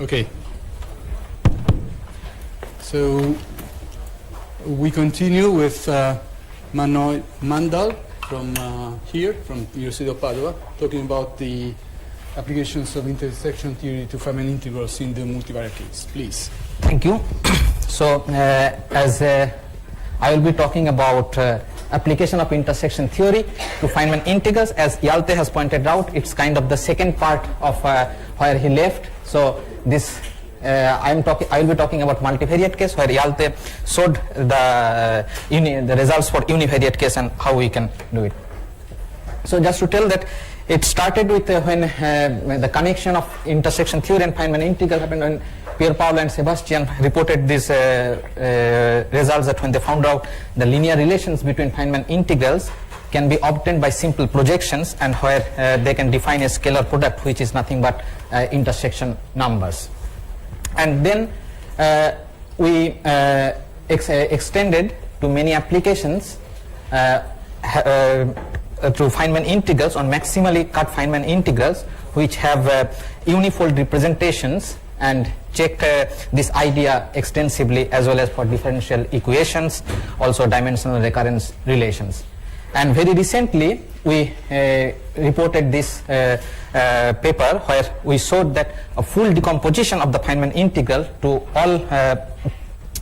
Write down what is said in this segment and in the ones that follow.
Okay. So we continue with Manoj Mandal from from University of Padova, talking about the applications of intersection theory to Feynman integrals in the multivariate case. Please. Thank you. So as I will be talking about application of intersection theory to Feynman integrals. As Hjalte has pointed out, it's kind of the second part of where he left. So this I will be talking about multivariate case, where Hjalte showed the results for univariate case and how we can do it. So just to tell that it started with when the connection of intersection theory and Feynman integral happened when Pierpaolo and Sebastian reported these results, that when they found out the linear relations between Feynman integrals can be obtained by simple projections, and where they can define a scalar product which is nothing but intersection numbers. And then we extended to many applications through Feynman integrals on maximally cut Feynman integrals which have unifold representations, and checked this idea extensively as well as for differential equations, also dimensional recurrence relations. And very recently we reported this paper where we showed that a full decomposition of the Feynman integral to all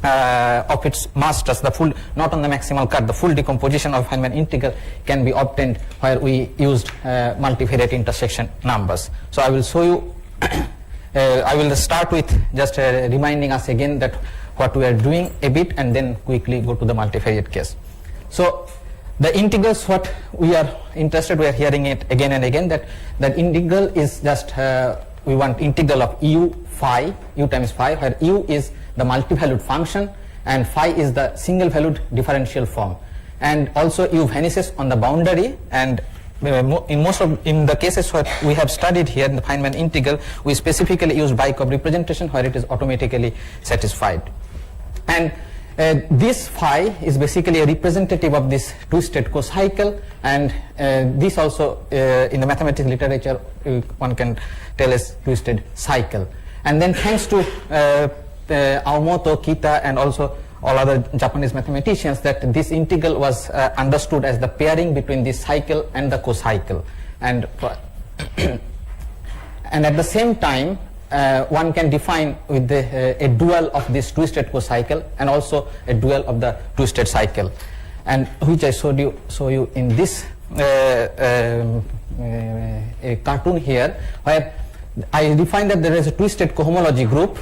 of its masters, the full, not on the maximal cut, the full decomposition of Feynman integral can be obtained where we used multivariate intersection numbers. So I will show you I will start with just reminding us again that what we are doing a bit, and then quickly go to the multivariate case. So the integrals, what we are interested, we are hearing it again and again, that integral is just we want integral of u phi, u times phi, where u is the multi-valued function and phi is the single-valued differential form, and also u vanishes on the boundary. And in the cases where we have studied here in the Feynman integral, we specifically use Bikov representation where it is automatically satisfied. And this phi is basically a representative of this two-state co-cycle, and this also in the mathematics literature one can tell as two-state cycle. And then thanks to Aomoto, Kita, and also all other Japanese mathematicians, that this integral was understood as the pairing between this cycle and the co-cycle. And and at the same time one can define with a dual of this two-state co-cycle and also a dual of the two-state cycle, and which I show you in this a cartoon here, where I define that there is a two-state cohomology group,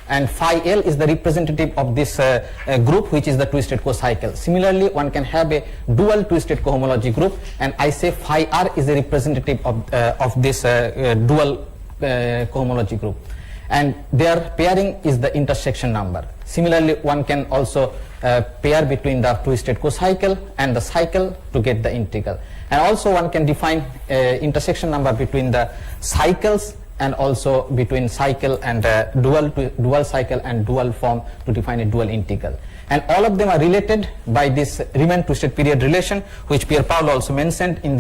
and phi L is the representative of this group which is the two-state co-cycle. Similarly, one can have a dual two-state cohomology group, and I say phi R is the representative of this dual cohomology group, and their pairing is the intersection number. Similarly, one can also pair between the two-state co-cycle and the cycle to get the integral, and also one can define intersection number between the cycles and also between cycle and dual cycle and dual form to define a dual integral. And all of them are related by this Riemann two-state period relation, which Pierpaolo also mentioned in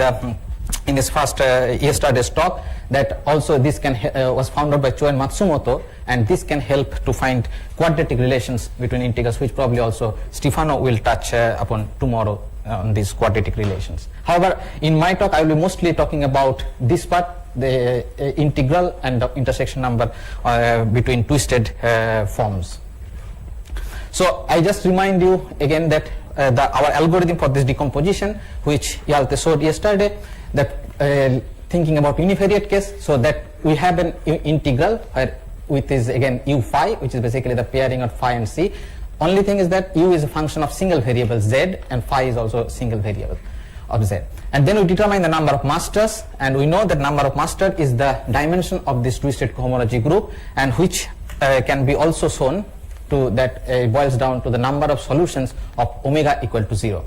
his first yesterday's talk, that also this can was found out by Cho and Matsumoto, and this can help to find quadratic relations between integrals, which probably also Stefano will touch upon tomorrow on these quadratic relations. However, in my talk I will be mostly talking about this part, the integral and the intersection number between twisted forms. So I just remind you again that our algorithm for this decomposition, which Hjalte showed yesterday, that thinking about univariate case, so that we have an integral where with is again u phi, which is basically the pairing of phi and c. Only thing is that u is a function of single variable z, and phi is also a single variable of z. And then we determine the number of masters, and we know that number of master is the dimension of this two-state cohomology group, and which can be also shown to that boils down to the number of solutions of omega equal to 0.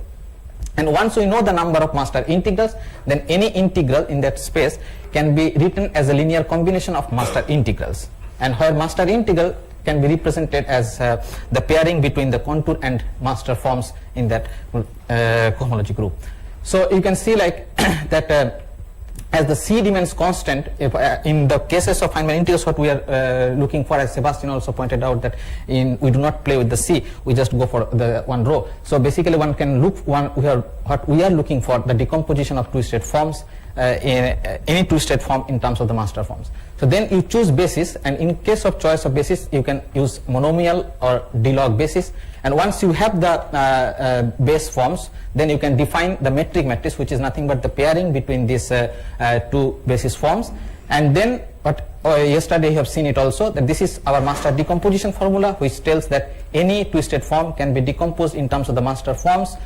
And once we know the number of master integrals, then any integral in that space can be written as a linear combination of master integrals, and where master integral can be represented as the pairing between the contour and master forms in that cohomology group. So you can see like that as the C remains constant, if, in the cases of Feynman integrals, what we are looking for, as Sebastian also pointed out, that we do not play with the C, we just go for the one row. So basically one can look, what we are looking for, the decomposition of two-state forms, in any two-state form in terms of the master forms. So then you choose basis, and in case of choice of basis, you can use monomial or D-log basis. And once you have the base forms, then you can define the metric matrix, which is nothing but the pairing between these two basis forms. And then what yesterday you have seen it also, that this is our master decomposition formula, which tells that any two-state form can be decomposed in terms of the master forms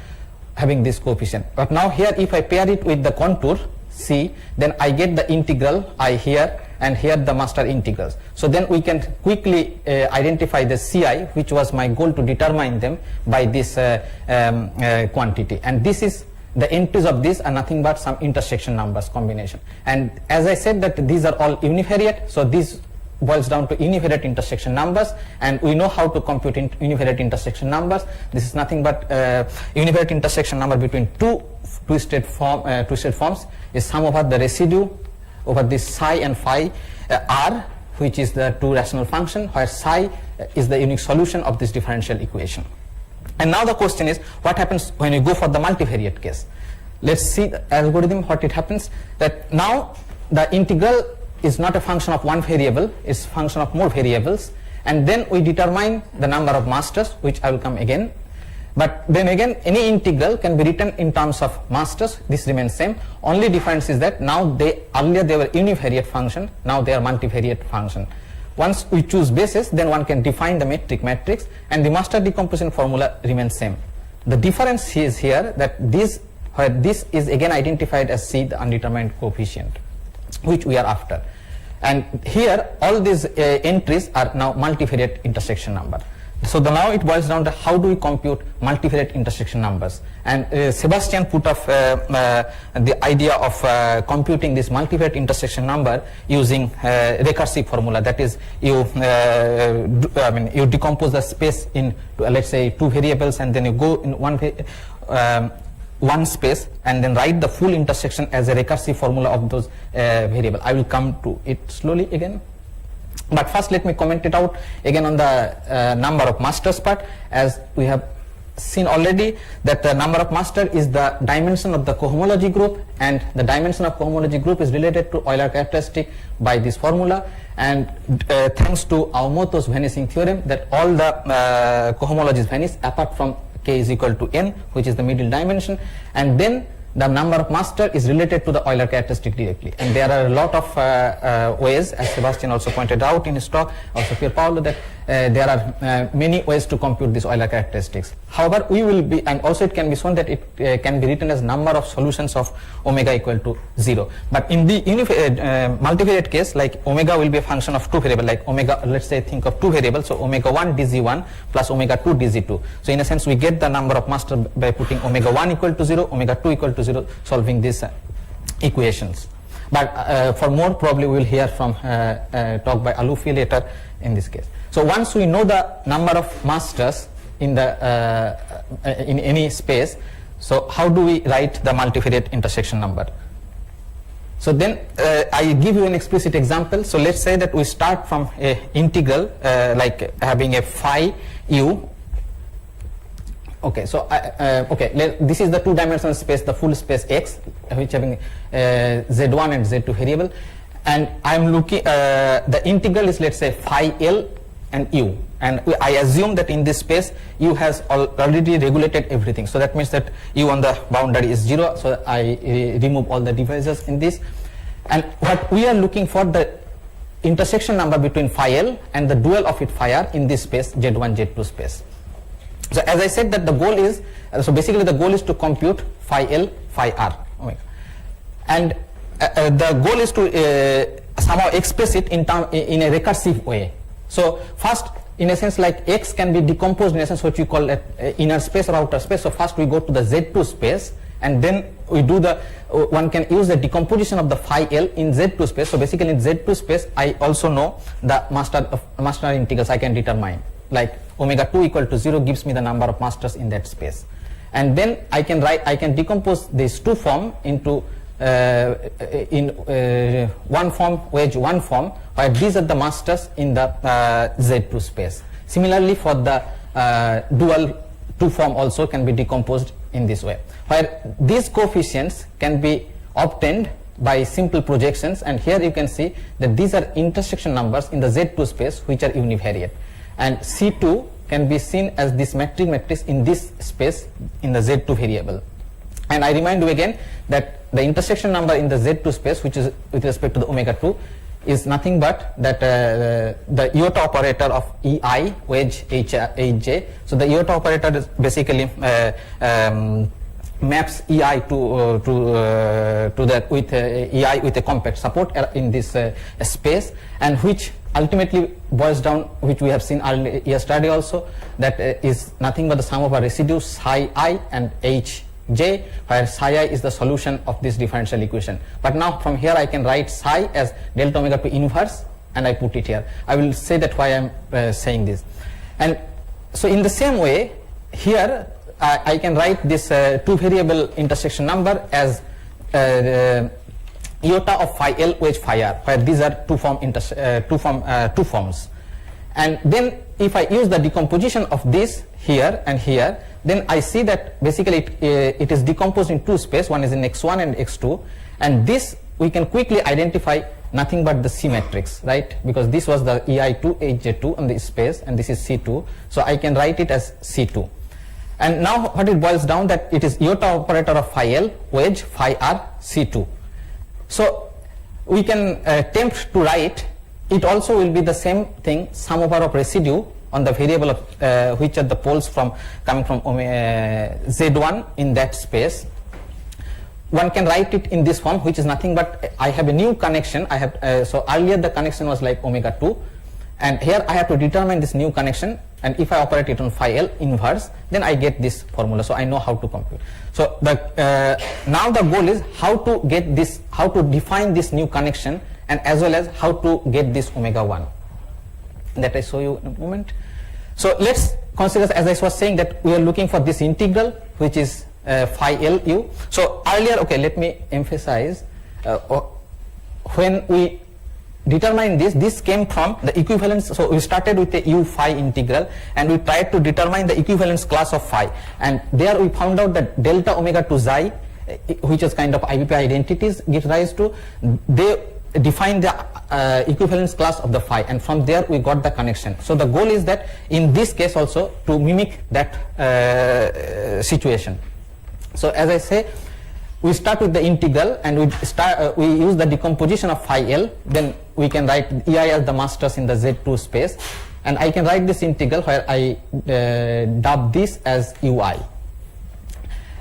having this coefficient. But now here, if I pair it with the contour C, then I get the integral I here, and here the master integrals. So then we can quickly identify the Ci, which was my goal to determine them by this quantity. And this is the entries of this are nothing but some intersection numbers combination. And as I said that these are all univariate, so this boils down to univariate intersection numbers, and we know how to compute univariate intersection numbers. This is nothing but univariate intersection number between two-state forms is sum over the residue over this psi and phi r, which is the two rational function, where psi is the unique solution of this differential equation. And now the question is, what happens when you go for the multivariate case? Let's see the algorithm, what it happens, that now the integral is not a function of one variable, it's a function of more variables, and then we determine the number of masters, which I will come again. But then again, any integral can be written in terms of masters. This remains same. Only difference is that now earlier they were univariate function, now they are multivariate function. Once we choose basis, then one can define the metric matrix, and the master decomposition formula remains same. The difference is here that where this is again identified as C, the undetermined coefficient, which we are after. And here all these entries are now multivariate intersection number. So now it boils down to how do we compute multivariate intersection numbers. And Sebastian put up the idea of computing this multivariate intersection number using recursive formula. That is, you you decompose the space into let's say two variables, and then you go in one space and then write the full intersection as a recursive formula of those variable. I will come to it slowly again. But first let me comment it out again on the number of masters part. As we have seen already that the number of master is the dimension of the cohomology group, and the dimension of cohomology group is related to Euler characteristic by this formula. And thanks to Aomoto's vanishing theorem, that all the cohomologies vanish apart from k is equal to n, which is the middle dimension, and then the number of master is related to the Euler characteristic directly. And there are a lot of ways, as Sebastian also pointed out in his talk, also Pierpaolo, that there are many ways to compute these Euler characteristics. However, we will be, and also it can be shown that it can be written as number of solutions of omega equal to 0. But in the multivariate case, like omega will be a function of two variables, like omega, let's say think of two variables, so omega 1 dz1 plus omega 2 dz2. So in a sense we get the number of master by putting omega 1 equal to 0, omega 2 equal to 0, solving these equations. But for more, probably we will hear from talk by Alufi later in this case. So once we know the number of masters in the in any space, so how do we write the multivariate intersection number? So then I give you an explicit example. So let's say that we start from a integral like having a phi u. Okay, so this is the two-dimensional space, the full space X, which having Z1 and Z2 variable, and I'm looking the integral is, let's say, phi L and U, and I assume that in this space U has already regulated everything. So that means that U on the boundary is 0. So I remove all the divisors in this, and what we are looking for, the intersection number between phi L and the dual of it phi R in this space Z1 Z2 space. So as I said that the goal is, so basically the goal is to compute phi L, phi R, and the goal is to somehow express it in a recursive way. So first, in a sense, like X can be decomposed in a sense what you call inner space or outer space. So first we go to the Z2 space, and then we do the, one can use the decomposition of the phi L in Z2 space. So basically in Z2 space I also know the master integrals I can determine, like omega 2 equal to 0 gives me the number of masters in that space. And then I can decompose these two form into in one form, wedge one form, where these are the masters in the Z2 space. Similarly, for the dual 2 form also can be decomposed in this way, where these coefficients can be obtained by simple projections, and here you can see that these are intersection numbers in the Z2 space which are univariate, and C2 can be seen as this metric matrix in this space in the Z2 variable. And I remind you again that the intersection number in the Z2 space, which is with respect to the omega 2, is nothing but that the iota operator of EI, wedge Hj. So the iota operator is basically maps EI to that with EI with a compact support in this space, and which ultimately boils down, which we have seen earlier yesterday also, that is nothing but the sum of our residues psi I and Hj, where psi I is the solution of this differential equation. But now from here I can write psi as delta omega 2 inverse, and I put it here. I will say that why I am saying this. And so in the same way, here I can write this 2 variable intersection number as iota of phi L wedge phi R, where these are two forms. And then if I use the decomposition of this here and here, then I see that basically it is decomposed in 2 space. One is in x1 and x2, and this we can quickly identify nothing but the C matrix, right? Because this was the EI2 Hj2 on this space, and this is C2, so I can write it as C2. And now what it boils down, that it is iota operator of phi L wedge phi R C2. So we can attempt to write it also will be the same thing, sum over of residue on the variable of which are the poles from coming from Z1 in that space. One can write it in this form, which is nothing but I have a new connection. I have so earlier the connection was like omega 2, and here I have to determine this new connection, and if I operate it on phi L inverse, then I get this formula, so I know how to compute. So the now the goal is how to get this, how to define this new connection, and as well as how to get this omega 1, that I show you in a moment. So let's consider, as I was saying, that we are looking for this integral which is phi L u. So earlier, okay, let me emphasize, when we determine this came from the equivalence. So we started with the u phi integral, and we tried to determine the equivalence class of phi, and there we found out that delta omega 2 xi, which is kind of IBP identities, gives rise to, they define the equivalence class of the phi, and from there we got the connection. So the goal is that in this case also to mimic that situation. So as I say, we start with the integral, and we use the decomposition of phi L, then we can write EI as the masters in the Z2 space, and I can write this integral where I dub this as UI.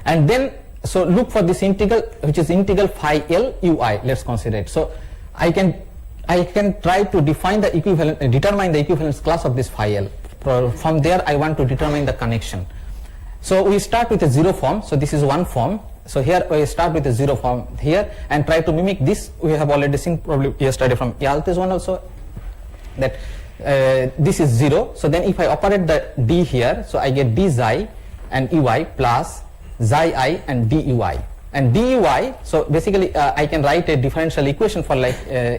And then so look for this integral, which is integral phi L UI. Let's consider it. So I can try to define the equivalent, determine the equivalence class of this phi L. From there I want to determine the connection. So we start with a 0 form. So this is one form. So here we start with a 0 form here and try to mimic this. We have already seen probably yesterday from Yalte's one also, that this is 0. So then if I operate the d here, so I get d xi and ey plus xi I and d ui. And dui, so basically I can write a differential equation for like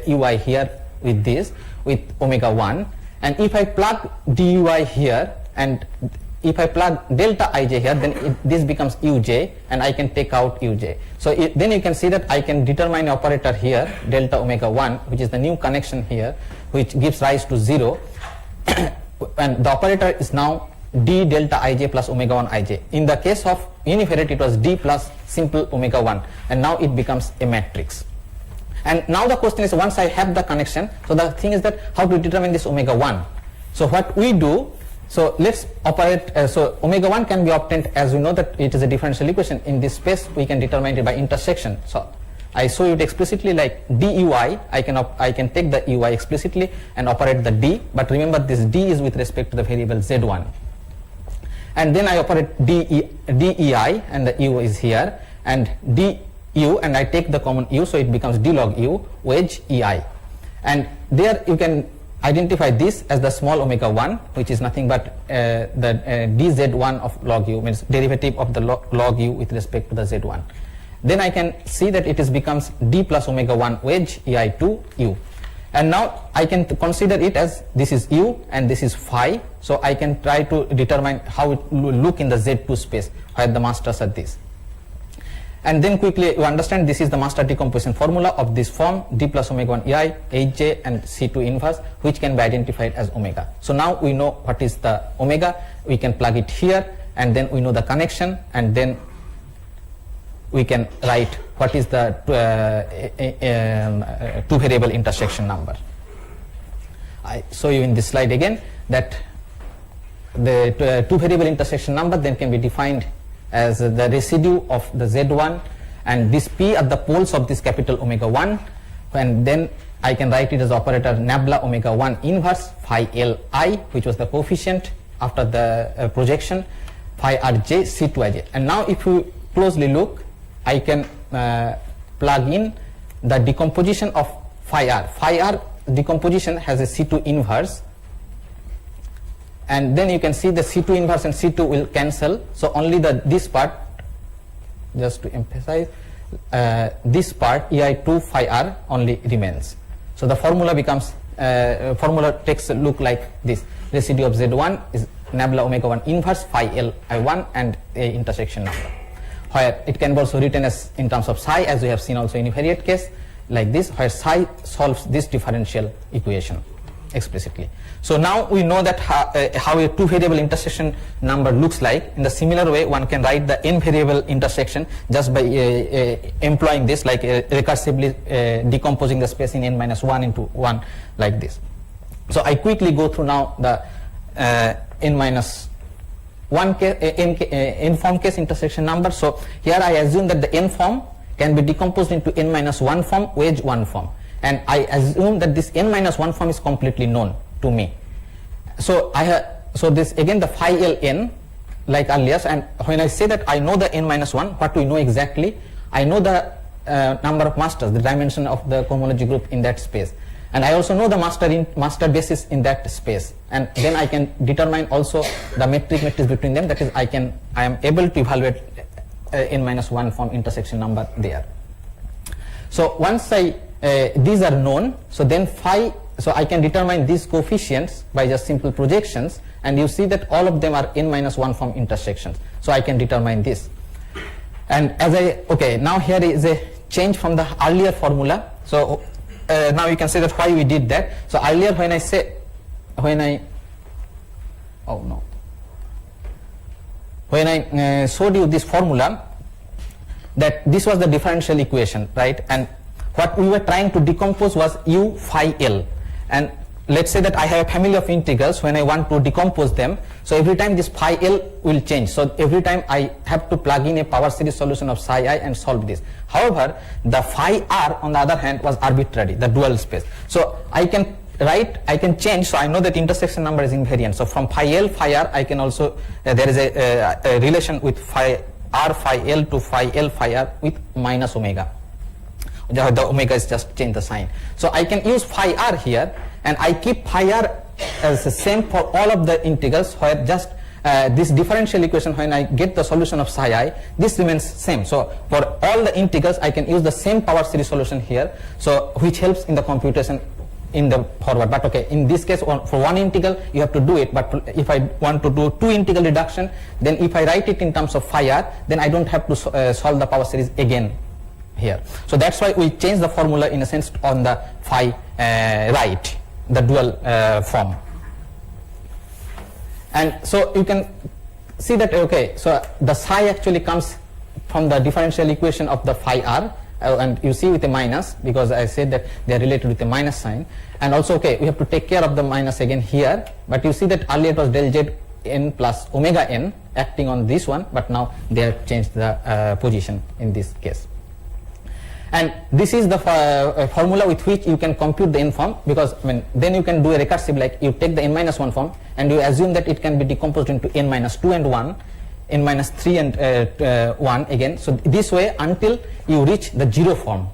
ui here with this, with omega 1, and if I plug dui here and if I plug delta ij here, then this becomes uj, and I can take out uj. So then you can see that I can determine an operator here, delta omega 1, which is the new connection here, which gives rise to 0, and the operator is now d delta ij plus omega 1 ij. In the case of univariate, it was d plus simple omega 1, and now it becomes a matrix. And now the question is, once I have the connection, so the thing is that how to determine this omega 1. So what we do, so let's operate, so omega 1 can be obtained, as we know that it is a differential equation. In this space we can determine it by intersection. So I show it explicitly like dui, I can take the ui explicitly and operate the d, but remember this d is with respect to the variable z1. And then I operate dei, and the u is here, and du, and I take the common u, so it becomes d log u wedge ei. And there you can identify this as the small omega 1, which is nothing but the dz1 of log u, means derivative of the log u with respect to the z1. then I can see that it is becomes d plus omega 1 wedge ei2 u. And now I can consider it as this is u and this is phi, so I can try to determine how it will look in the Z2 space where the masters are this. And then quickly you understand this is the master decomposition formula of this form d plus omega 1 ei, hj and C2 inverse, which can be identified as omega. So now we know what is the omega, we can plug it here, and then we know the connection, and then we can write what is the two variable intersection number. I show you in this slide again that the two variable intersection number then can be defined as the residue of the Z1, and this P are the poles of this capital omega 1, and then I can write it as operator nabla omega 1 inverse phi Li, which was the coefficient after the projection, phi Rj C2ij. And now if you closely look, I can plug in the decomposition of phi R. Phi R decomposition has a C2 inverse, and then you can see the C2 inverse and C2 will cancel, so only this part, just to emphasize, this part ei2 phi R only remains. So the formula becomes formula takes a look like this: residue of Z1 is nabla omega 1 inverse phi Li1 and a intersection number, where it can be also written as in terms of psi, as we have seen also in univariate case, like this, where psi solves this differential equation explicitly. So now we know that how a two variable intersection number looks like. In the similar way, one can write the n variable intersection just by employing this, like recursively decomposing the space in n minus 1 into 1 like this. So I quickly go through now the n minus 1 case, n form case intersection number. So here I assume that the n form can be decomposed into n minus 1 form, wedge 1 form, and I assume that this n minus 1 form is completely known to me. So so this again the phi Ln like earlier, and when I say that I know the n minus 1, what we know exactly, I know the number of masters, the dimension of the cohomology group in that space, and I also know the master basis in that space, and then I can determine also the metric matrix between them, that is I am able to evaluate n minus 1 form intersection number there. So once these are known, so then phi, so I can determine these coefficients by just simple projections, and you see that all of them are n minus 1 form intersections, so I can determine this. And as now here is a change from the earlier formula. So now you can say that why we did that. So earlier when I showed you this formula, that this was the differential equation, right? And what we were trying to decompose was u phi L, and let's say that I have a family of integrals. When I want to decompose them, so every time this phi L will change, so every time I have to plug in a power series solution of psi I and solve this. However, the phi R on the other hand was arbitrary, the dual space, so I can change, so I know that intersection number is invariant. So from phi L phi R I can also there is a relation with phi R phi L to phi L phi R with minus omega. The omega is just change the sign. So I can use phi R here, and I keep phi R as the same for all of the integrals, where just this differential equation, when I get the solution of psi I, this remains same. So for all the integrals I can use the same power series solution here, so which helps in the computation in the forward. But in this case for one integral you have to do it, but if I want to do two integral reduction, then if I write it in terms of phi R, then I don't have to solve the power series again here. So that's why we change the formula in a sense on the phi right, the dual form. And so you can see that so the psi actually comes from the differential equation of the phi R, and you see with a minus, because I said that they are related with a minus sign. And also we have to take care of the minus again here, but you see that earlier it was del z n plus omega n acting on this one, but now they have changed the position in this case. And this is the formula with which you can compute the n form, because then you can do a recursive, like you take the n minus 1 form and you assume that it can be decomposed into n minus 2 and 1, n minus 3 and 1 again. So this way until you reach the 0 form,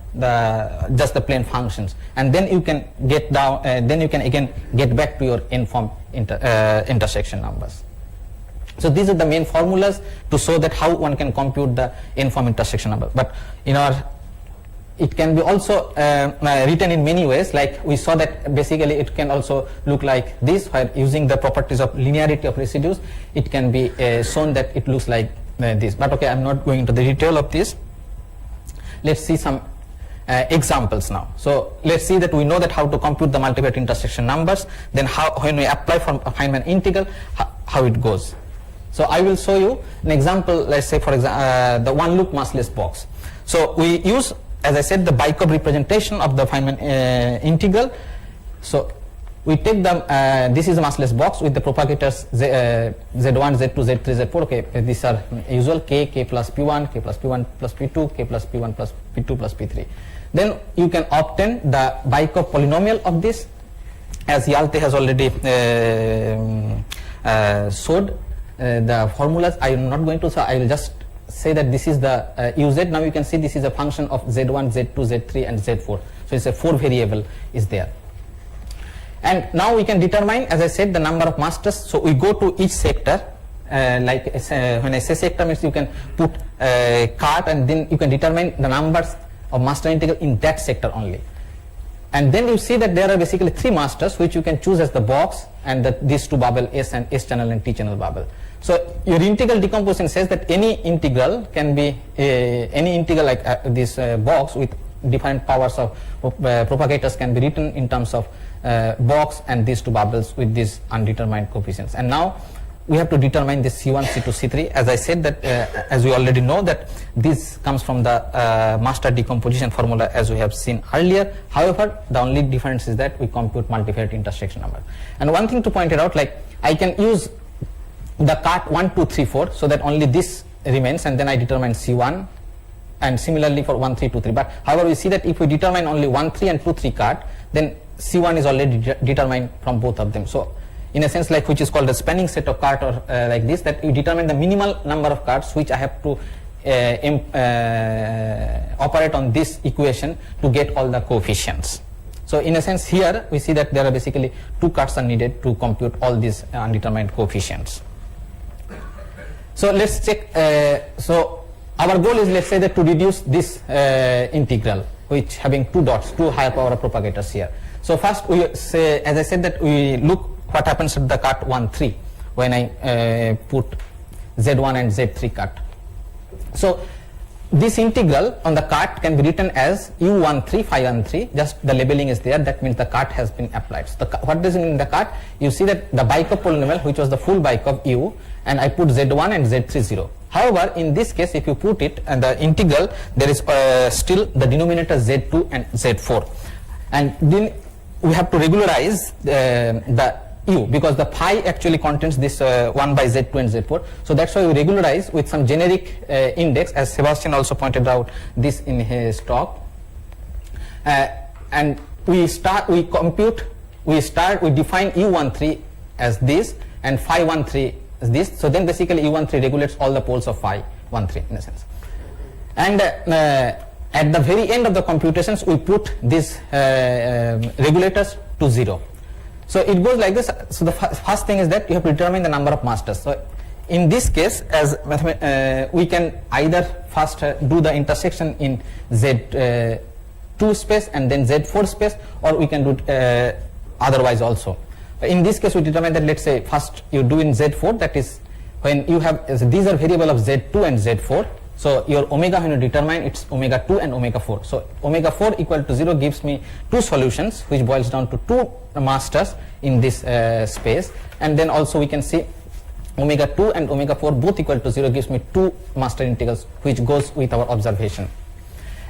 just the plain functions, and then you can get down, then you can again get back to your n form intersection numbers. So these are the main formulas to show that how one can compute the n-form intersection number. But in our, it can be also written in many ways, like we saw that basically it can also look like this, where using the properties of linearity of residues, it can be shown that it looks like this. But okay, I'm not going into the detail of this. Let's see some examples now. So let's see that we know that how to compute the multivariate intersection numbers, then how, when we apply from a Feynman integral, how it goes. So I will show you an example, let's say for example the one loop massless box. So we use, as I said, the Bykov representation of the Feynman integral. So we take the, this is a massless box with the propagators Z1, Z2, Z3, Z4. Okay, these are usual k, k plus p1, k plus p1 plus p2, k plus p1 plus p2 plus p3. Then you can obtain the Bykov polynomial of this, as Hjalte has already showed the formulas. I am not going to, so I will just say that this is the uz. Now you can see this is a function of Z1, Z2, Z3 and Z4. So it's a 4 variable is there. And now we can determine, as I said, the number of masters. So we go to each sector, like when I say sector means you can put cart and then you can determine the numbers of master integral in that sector only. And then you see that there are basically 3 masters which you can choose as the box and these 2 bubble S and S channel and T channel bubble. So your integral decomposition says that any integral can be any integral like this box with different powers of propagators can be written in terms of box and these 2 bubbles with these undetermined coefficients. And now we have to determine this C1, C2, C3. As I said that as we already know that this comes from the master decomposition formula as we have seen earlier. However, the only difference is that we compute multivariate intersection number. And one thing to point it out, like I can use the cart 1, 2, 3, 4 so that only this remains, and then I determine C1, and similarly for 1, 3, 2, 3. But however, we see that if we determine only 1, 3 and 2, 3 cart, then C1 is already determined from both of them. So in a sense, like which is called a spanning set of cart, or like this, that you determine the minimal number of carts which I have to operate on this equation to get all the coefficients. So in a sense here we see that there are basically 2 carts are needed to compute all these undetermined coefficients. So let's check. So our goal is, let's say, that to reduce this integral which having 2 dots, 2 higher power of propagators here. So first we say, as I said, that we look what happens at the cart 1, 3 when I put Z1 and Z3 cart. So this integral on the cart can be written as U13 phi 13, just the labeling is there, that means the cart has been applied. So what does it mean in the cart? You see that the Bykov polynomial, which was the full Bykov U, and I put Z1 and Z3 0. However, in this case, if you put it and the integral, there is still the denominator Z2 and Z4, and then we have to regularize the U, because the phi actually contains this 1 by Z2 and Z4. So that's why we regularize with some generic index, as Sebastian also pointed out this in his talk. And we define U13 as this and phi 13 as this. So then basically U13 regulates all the poles of phi 13 in a sense. And at the very end of the computations, we put these regulators to 0. So it goes like this. So the first thing is that you have to determine the number of masters. So in this case, as we can either first do the intersection in Z2 space and then Z4 space, or we can do otherwise also. In this case, we determine that, let's say, first you do in Z4, that is when you have, these are variable of Z2 and Z4. So your omega, when you determine, it's omega 2 and omega 4. So omega 4 equal to 0 gives me 2 solutions, which boils down to 2 masters in this space. And then also we can see omega 2 and omega 4 both equal to 0 gives me 2 master integrals, which goes with our observation.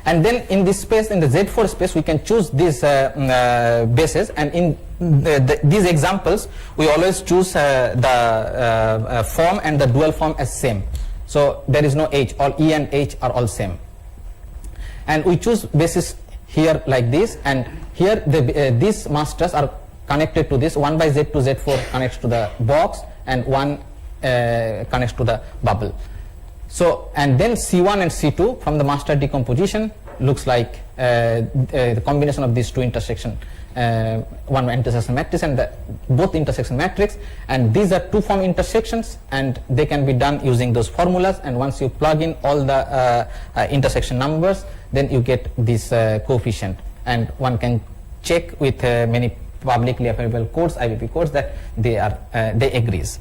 And then in this space, in the Z4 space, we can choose these bases, and in these examples we always choose the form and the dual form as same. So there is no H, all E and H are all same. And we choose basis here like this, and here these masters are connected to this. 1 by Z2, Z4 connects to the box, and 1 connects to the bubble. So, and then C1 and C2 from the master decomposition looks like the combination of these two intersection one intersection matrix and both intersection matrix, and these are two form intersections, and they can be done using those formulas, and once you plug in all the intersection numbers, then you get this coefficient, and one can check with many publicly available codes, IVP codes, that they agrees.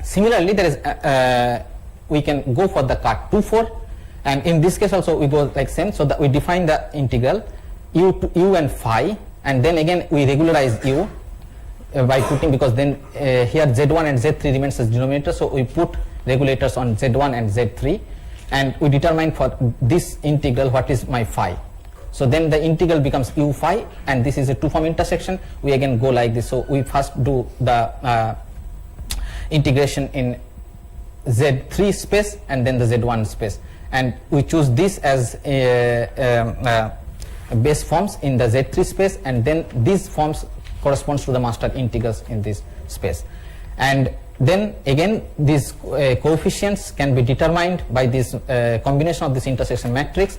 Similarly, there is we can go for the CART24, and in this case also we go like same, so that we define the integral u to u and phi, and then again we regularize u by putting, because then here z1 and z3 remains as denominator, so we put regulators on z1 and z3, and we determine for this integral what is my phi. So then the integral becomes u phi, and this is a two form intersection. We again go like this, so we first do the integration in z3 space and then the z1 space, and we choose this as base forms in the z3 space, and then these forms corresponds to the master integrals in this space, and then again these coefficients can be determined by this combination of this intersection matrix.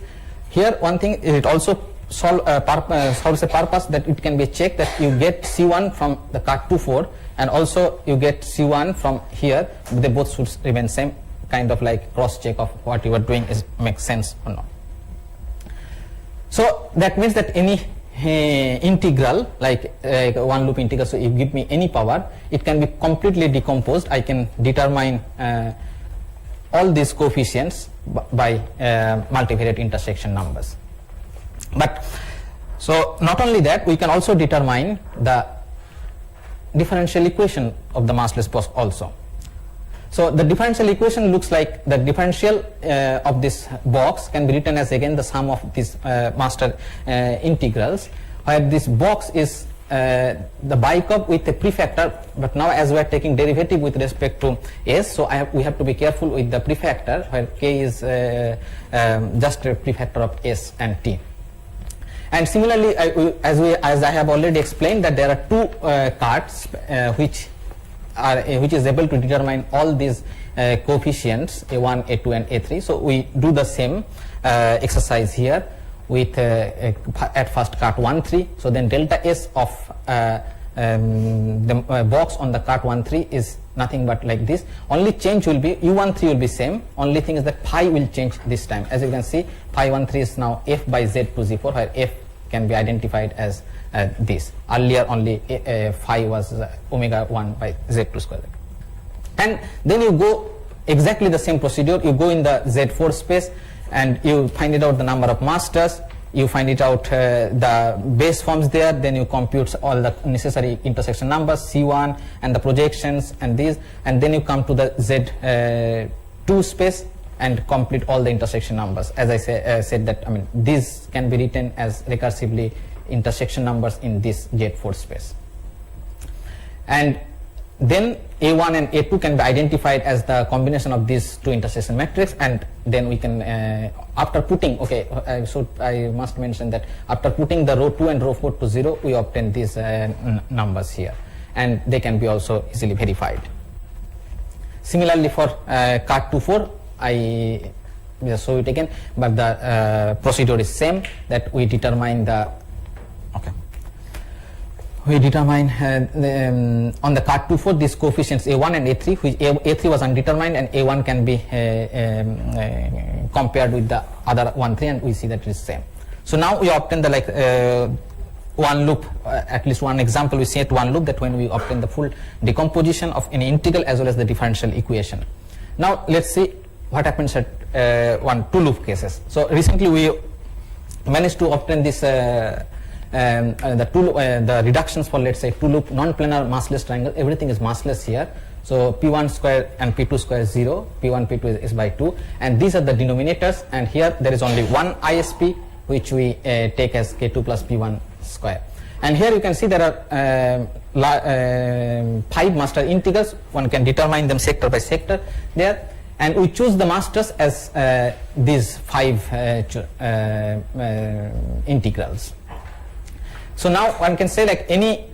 Here one thing, it also solves a purpose that it can be checked that you get C1 from the CART24, and also you get C1 from here. They both should remain same, kind of like cross check of what you are doing is makes sense or not. So that means that any integral, like one loop integral, so you give me any power, it can be completely decomposed. I can determine all these coefficients by multivariate intersection numbers. But so not only that, we can also determine the differential equation of the massless box also. So the differential equation looks like the differential of this box can be written as again the sum of these master integrals, where this box is the bicurve with a prefactor, but now as we are taking derivative with respect to s, so we have to be careful with the prefactor, where k is just a prefactor of s and t. And similarly, as I have already explained, that there are two cards which is able to determine all these coefficients a1, a2 and a3. So we do the same exercise here with at first CART13. So then delta s of the box on the CART13 is nothing but like this. Only change will be u13 will be same. Only thing is that phi will change this time. As you can see, phi 13 is now f by z to z4, where f can be identified as this. Earlier only phi was omega 1 by z2 square. And then you go exactly the same procedure. You go in the z4 space and you find it out the number of masters. You find it out the base forms there. Then you compute all the necessary intersection numbers, C1 and the projections and these. And then you come to the z2 space and complete all the intersection numbers. As I said that, I mean, these can be written as recursively intersection numbers in this Z4 space. And then A1 and A2 can be identified as the combination of these two intersection matrix, and then we can, after putting, I must mention that after putting the row 2 and row 4 to 0, we obtain these numbers here, and they can be also easily verified. Similarly for CART24, I will show it again, but the procedure is same, that we determine the we determine on the CART24 these coefficients A1 and A3, which A3 was undetermined and A1 can be compared with the other 1, 3, and we see that it is same. So now we obtain the one loop, at least one example we set one loop, that when we obtain the full decomposition of any integral as well as the differential equation. Now let's see what happens at two loop cases. So recently we managed to obtain this the reductions for, let's say, two loop non-planar massless triangle. Everything is massless here. So P1 square and P2 square is 0, P1, P2 is by 2, and these are the denominators, and here there is only one ISP which we take as K2 plus P1 square. And here you can see there are 5 master integrals. One can determine them sector by sector there, and we choose the masters as these 5 integrals. So now one can say like any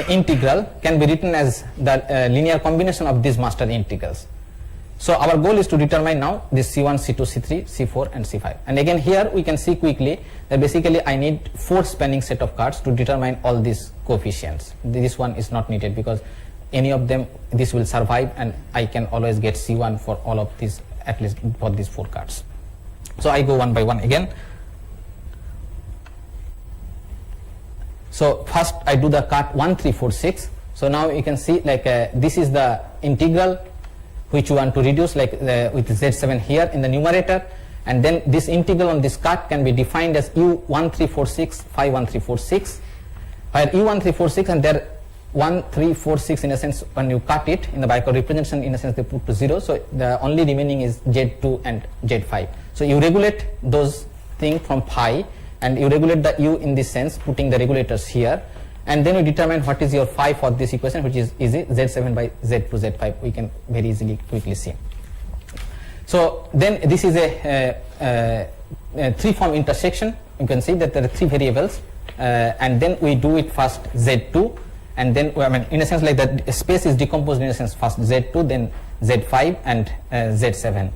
integral can be written as the linear combination of these master integrals. So our goal is to determine now this C1, C2, C3, C4 and C5. And again here we can see quickly that basically I need 4 spanning set of cards to determine all these coefficients. This one is not needed because any of them, this will survive, and I can always get C1 for all of these, at least for these 4 cards. So I go one by one again. So first I do the card 1, 3, 4, 6. So now you can see like this is the integral which you want to reduce, like with Z7 here in the numerator, and then this integral on this card can be defined as U1346 51346, where U1346 and there 1346 in a sense when you cut it in the Bicop representation, in a sense they put to 0, so the only remaining is Z2 and Z5. So you regulate those things from phi and you regulate the U in this sense, putting the regulators here, and then we determine what is your phi for this equation, which is easy, Z7 by Z2 Z5, we can very easily quickly see. So then this is a 3-form intersection. You can see that there are 3 variables, and then we do it first Z2, and then in a sense like that space is decomposed in a sense first Z2, then Z5 and Z7,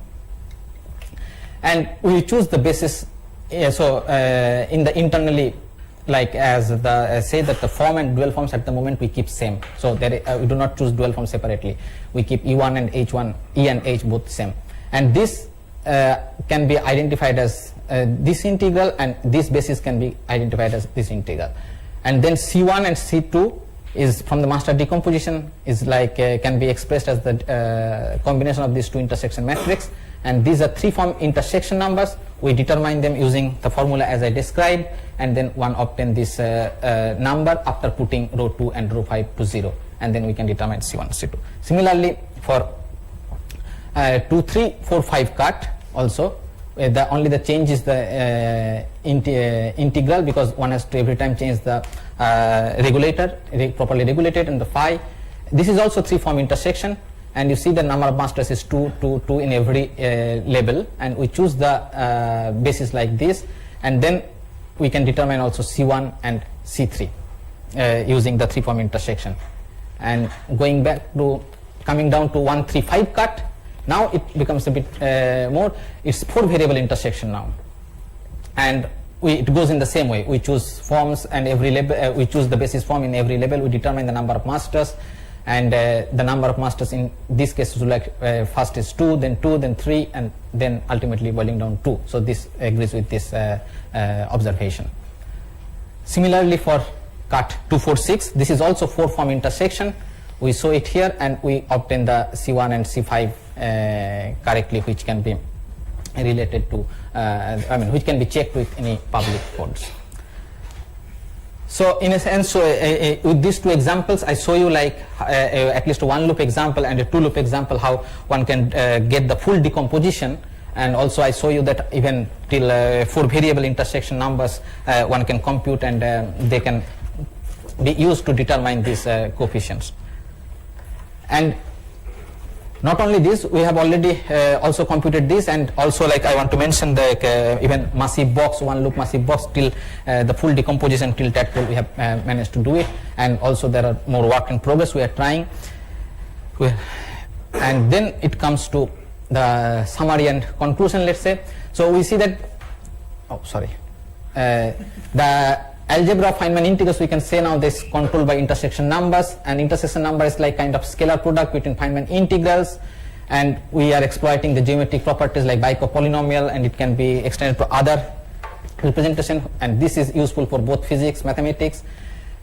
and we choose the basis. So in the internally, like as the say that the form and dual forms at the moment we keep same, so there we do not choose dual form separately, we keep E1 and H1, E and H both same, and this can be identified as this integral, and this basis can be identified as this integral, and then C1 and C2 is from the master decomposition is like can be expressed as the combination of these 2 intersection matrix, and these are 3-form intersection numbers. We determine them using the formula as I described, and then one obtain this number after putting row 2 and row 5 to 0, and then we can determine C1, C2. Similarly for 2, 3, 4, 5 cut also, only the change is the integral, because one has to every time change the regulator, properly regulated, and the phi. This is also 3-form intersection, and you see the number of masters is 2, 2, 2 in every label, and we choose the basis like this, and then we can determine also C1 and C3 using the 3-form intersection. And going back to coming down to 1, 3, 5 cut, now it becomes a bit more, it's 4 variable intersection now, and it goes in the same way. We choose forms and every label, we choose the basis form in every label, we determine the number of masters, and the number of masters in this case is like first is 2, then 3, and then ultimately boiling down 2. So this agrees with this observation. Similarly for cut 2, 4, 6, this is also 4-form intersection. We show it here, and we obtain the C1 and C5 correctly, which can be related to which can be checked with any public codes. So in a sense, with these 2 examples, I show you like at least 1 loop example and a 2 loop example how one can get the full decomposition, and also I show you that even till 4 variable intersection numbers one can compute, and they can be used to determine these coefficients. And not only this, we have already also computed this, and also like I want to mention the even massive box, 1 loop massive box till the full decomposition till tadpole we have managed to do it, and also there are more work in progress we are trying. And then it comes to the summary and conclusion, let's say. So we see that, the algebra of Feynman integrals, we can say now this controlled by intersection numbers, and intersection number is like kind of scalar product between Feynman integrals, and we are exploiting the geometric properties like Bicop polynomial, and it can be extended to other representation, and this is useful for both physics, mathematics.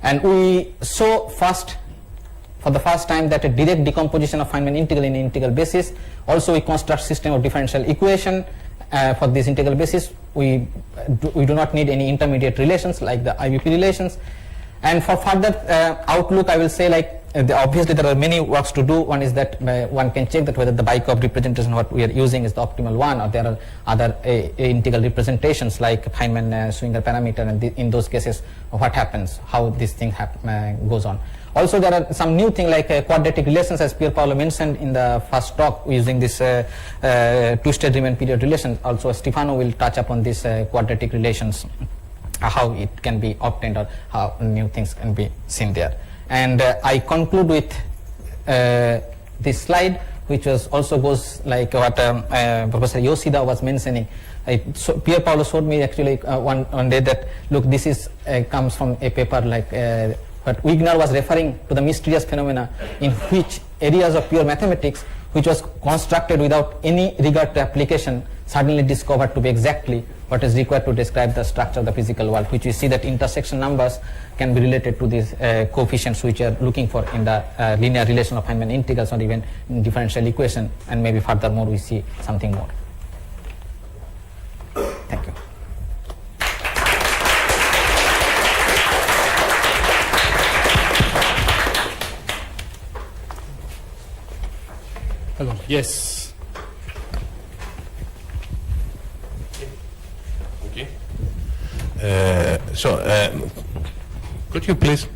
And we saw for the first time that a direct decomposition of Feynman integral in integral basis. Also we construct system of differential equation for this integral basis. We do not need any intermediate relations like the IVP relations. And for further outlook, I will say like obviously there are many works to do. One is that one can check that whether the Bicop representation what we are using is the optimal one, or there are other integral representations like Feynman Swinger parameter, and in those cases what happens, how this thing goes on. Also there are some new thing like quadratic relations, as Pierpaolo mentioned in the first talk, using this twisted Riemann period relation. Also Stefano will touch upon these quadratic relations, how it can be obtained or how new things can be seen there. And I conclude with this slide which was also goes like what Professor Yoshida was mentioning. Pierre Paolo showed me actually one day that look, this is comes from a paper like what Wigner was referring to the mysterious phenomena in which areas of pure mathematics which was constructed without any regard to application suddenly discovered to be exactly what is required to describe the structure of the physical world, which we see that intersection numbers can be related to these coefficients which are looking for in the linear relation of Feynman integrals or even in differential equation, and maybe furthermore we see something more. Thank you. Hello. Yes. Okay. Could you please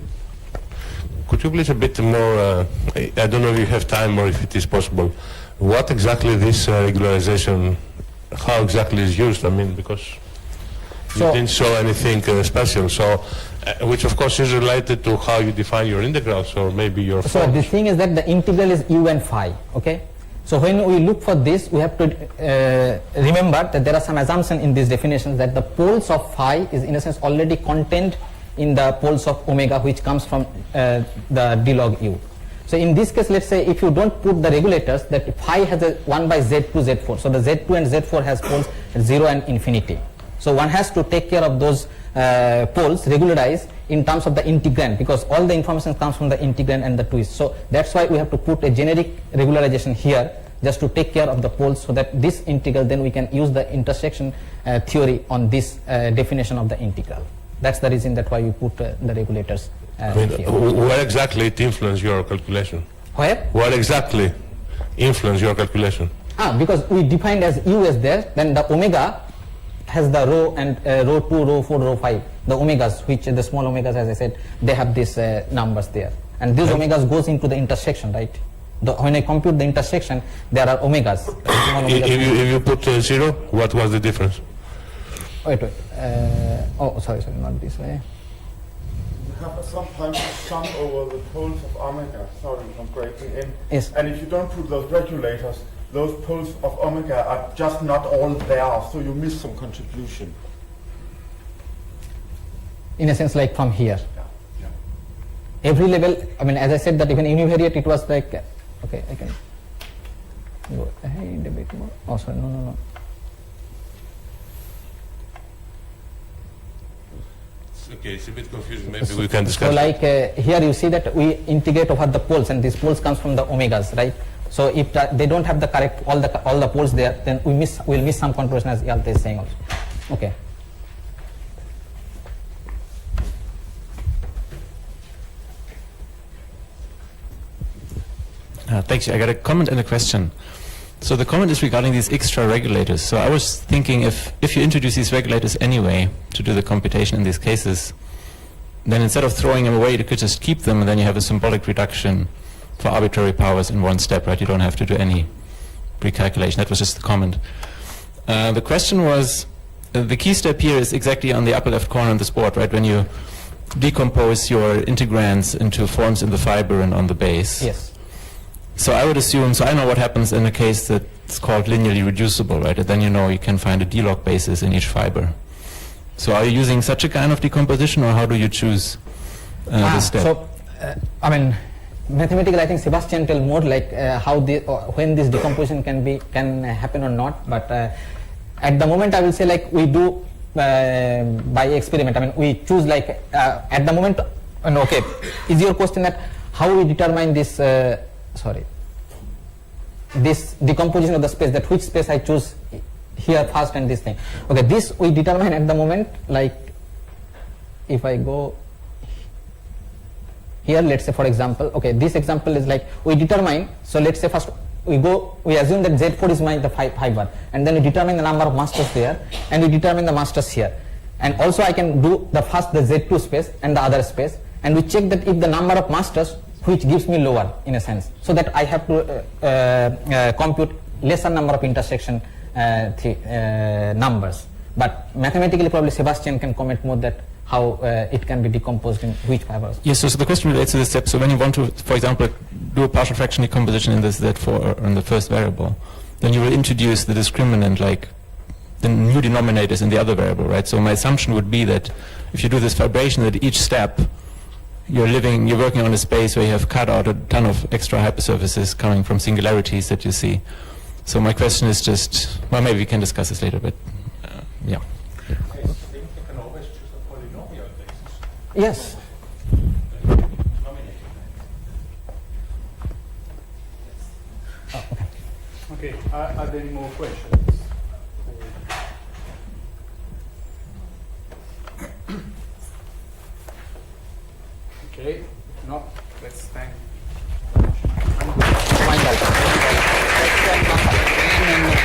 a bit more, I don't know if you have time or if it is possible, what exactly this regularization, how exactly is used? I mean, because you didn't show anything special, so which of course is related to how you define your integrals or maybe your So forms. the thing is that the integral is u and phi, okay? So when we look for this, we have to remember that there are some assumptions in these definitions that the poles of phi is in a sense already contained in the poles of omega, which comes from the d log u. So in this case, let's say if you don't put the regulators, that phi has a 1 by z2, z4. So the z2 and z4 has poles at 0 and infinity. So one has to take care of those poles, regularize in terms of the integrand, because all the information comes from the integrand and the twist. So that's why we have to put a generic regularization here just to take care of the poles, so that this integral then we can use the intersection theory on this definition of the integral. That's the reason that why we put the regulators here. Where exactly it influences your calculation? Where? Where exactly influence your calculation? Because we defined as u is there, then the omega has the rho and rho 2, rho 4, rho 5, the omegas, which the small omegas, as I said, they have these numbers there. And these omegas goes into the intersection, right? When I compute the intersection, there are omegas. If you put 0, what was the difference? Wait. Sorry, not this way. You have sometimes sum over the poles of omega, sorry, from breaking in. Yes. And if you don't put those regulators, those poles of omega are just not all there, so you miss some contribution. In a sense, like from here. Yeah. Every level, I mean, as I said that even univariate, it was like, okay, I can go ahead a bit more. Oh, sorry, no. Okay, it's a bit confusing. Maybe we can discuss. So like here you see that we integrate over the poles, and these poles comes from the omegas, right? So if they don't have the correct all the poles there, then we'll miss some contribution, as Yalte is saying also. Okay. Thanks. I got a comment and a question. So the comment is regarding these extra regulators. So I was thinking if you introduce these regulators anyway to do the computation in these cases, then instead of throwing them away, you could just keep them, and then you have a symbolic reduction for arbitrary powers in one step, right? You don't have to do any recalculation. That was just the comment. The question was, the key step here is exactly on the upper left corner of this board, right? When you decompose your integrands into forms in the fiber and on the base. Yes. So I would assume, so I know what happens in a case that's called linearly reducible, right? And then you know you can find a d-log basis in each fiber. So are you using such a kind of decomposition, or how do you choose this step? So, I mean, mathematically, I think Sebastian tell more like how when this decomposition can happen or not. But at the moment, I will say like we do by experiment. I mean, we choose like at the moment. Okay, is your question that how we determine this? This decomposition of the space, that which space I choose here first and this thing. Okay, this we determine at the moment, like if I go here, let's say for example, okay, this example is like we determine, so let's say first we assume that Z4 is the fiber, and then we determine the number of masters there, and we determine the masters here. And also I can do the Z2 space and the other space, and we check that if the number of masters, which gives me lower in a sense, so that I have to compute lesser number of intersection numbers. But mathematically, probably Sebastian can comment more that how it can be decomposed in which fibers. Yes, so the question relates to this step. So when you want to, for example, do a partial fraction decomposition in this Z4 on the first variable, then you will introduce the discriminant, like the new denominators in the other variable, right? So my assumption would be that if you do this fibration at each step, you're working on a space where you have cut out a ton of extra hypersurfaces coming from singularities that you see. So my question is just, well, maybe we can discuss this later, but yeah. I think you can always choose a polynomial basis. Yes. Okay, are there any more questions? Okay, no, let's thank. Mandal.